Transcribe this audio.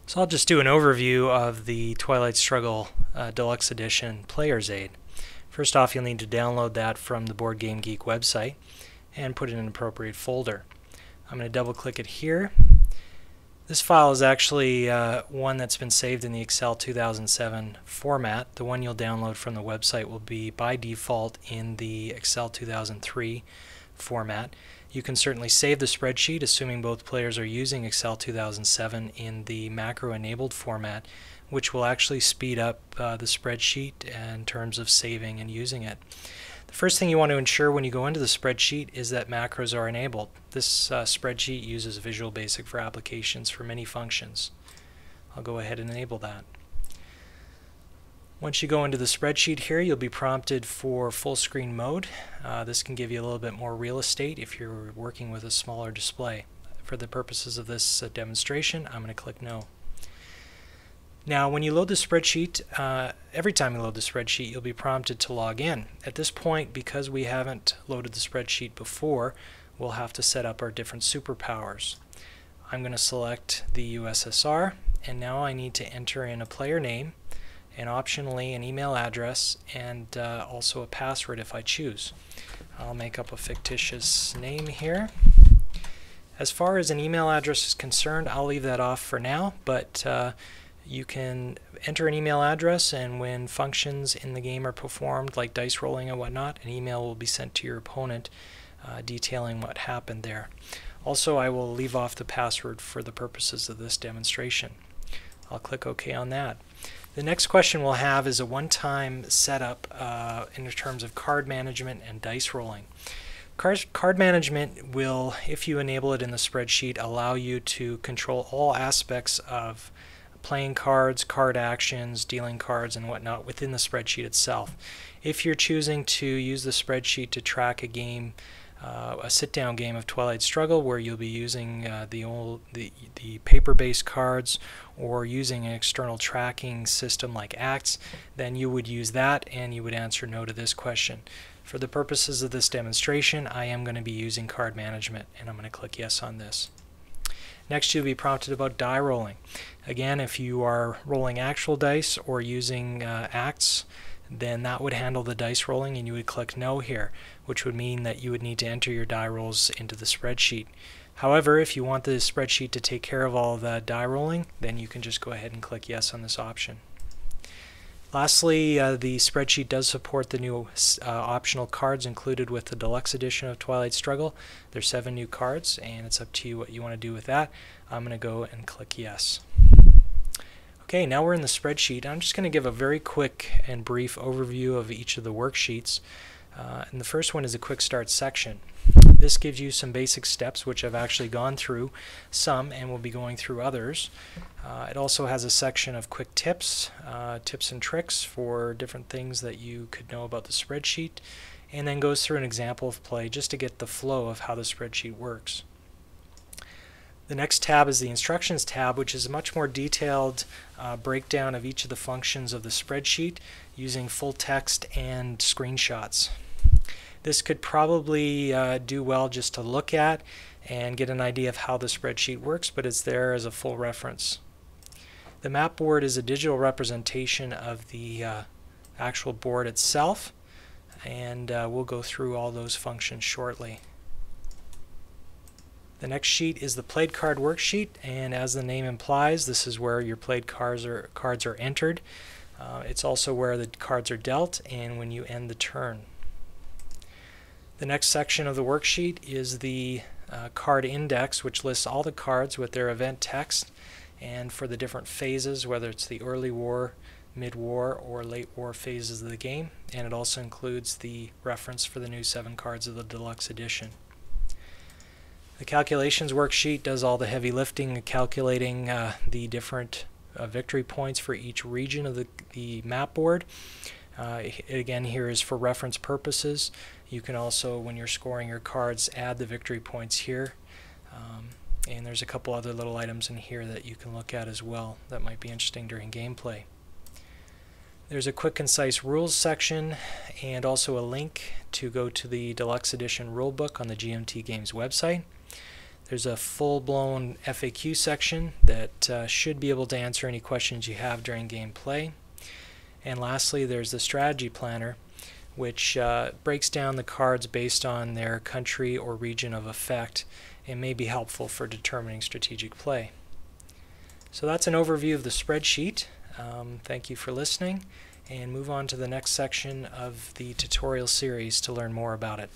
So I'll just do an overview of the Twilight Struggle Deluxe Edition Player's Aid. First off, you'll need to download that from the Board Game Geek website and put it in an appropriate folder. I'm going to double click it here. This file is actually one that's been saved in the Excel 2007 format. The one you'll download from the website will be by default in the Excel 2003 format. You can certainly save the spreadsheet, assuming both players are using Excel 2007 in the macro-enabled format, which will actually speed up the spreadsheet in terms of saving and using it. The first thing you want to ensure when you go into the spreadsheet is that macros are enabled. This spreadsheet uses Visual Basic for applications for many functions. I'll go ahead and enable that. Once you go into the spreadsheet here, you'll be prompted for full screen mode. This can give you a little bit more real estate if you're working with a smaller display. For the purposes of this demonstration, I'm going to click No. Now, when you load the spreadsheet, every time you load the spreadsheet, you'll be prompted to log in. At this point, because we haven't loaded the spreadsheet before, we'll have to set up our different superpowers. I'm going to select the USSR, and now I need to enter in a player name, and optionally an email address, and also a password if I choose. I'll make up a fictitious name here. As far as an email address is concerned, I'll leave that off for now, but you can enter an email address, and when functions in the game are performed, like dice rolling and whatnot, an email will be sent to your opponent detailing what happened there. Also, I will leave off the password for the purposes of this demonstration. I'll click OK on that. The next question we'll have is a one-time setup in terms of card management and dice rolling. Card management will, if you enable it in the spreadsheet, allow you to control all aspects of playing cards, card actions, dealing cards, and whatnot within the spreadsheet itself. If you're choosing to use the spreadsheet to track a game, a sit-down game of Twilight Struggle, where you'll be using the paper-based cards or using an external tracking system like Acts, then you would use that and you would answer no to this question. For the purposes of this demonstration, I am going to be using card management, and I'm going to click yes on this. Next, you'll be prompted about die rolling. Again, if you are rolling actual dice or using Acts, then that would handle the dice rolling, and you would click no here, which would mean that you would need to enter your die rolls into the spreadsheet. However, if you want the spreadsheet to take care of all of the die rolling, then you can just go ahead and click yes on this option. Lastly, the spreadsheet does support the new optional cards included with the deluxe edition of Twilight Struggle. There's 7 new cards, and it's up to you what you want to do with that. I'm going to go and click yes. Okay, now we're in the spreadsheet. I'm just going to give a very quick and brief overview of each of the worksheets. And the first one is a quick start section. This gives you some basic steps, which I've actually gone through some and will be going through others. It also has a section of quick tips, tips and tricks for different things that you could know about the spreadsheet, and then goes through an example of play just to get the flow of how the spreadsheet works. The next tab is the Instructions tab, which is a much more detailed breakdown of each of the functions of the spreadsheet using full text and screenshots. This could probably do well just to look at and get an idea of how the spreadsheet works, but it's there as a full reference. The map board is a digital representation of the actual board itself, and we'll go through all those functions shortly. The next sheet is the played card worksheet, and as the name implies, this is where your played cards are entered. It's also where the cards are dealt and when you end the turn. The next section of the worksheet is the card index, which lists all the cards with their event text and for the different phases, whether it's the early war, mid-war, or late war phases of the game, and it also includes the reference for the new 7 cards of the deluxe edition. The calculations worksheet does all the heavy lifting, calculating the different victory points for each region of the map board. Again, here is for reference purposes. You can also, when you're scoring your cards, add the victory points here. And there's a couple other little items in here that you can look at as well that might be interesting during gameplay. There's a quick concise rules section and also a link to go to the deluxe edition rulebook on the GMT Games website. There's a full-blown FAQ section that should be able to answer any questions you have during gameplay. And lastly, there's the strategy planner, which breaks down the cards based on their country or region of effect and may be helpful for determining strategic play. So that's an overview of the spreadsheet. Thank you for listening, and move on to the next section of the tutorial series to learn more about it.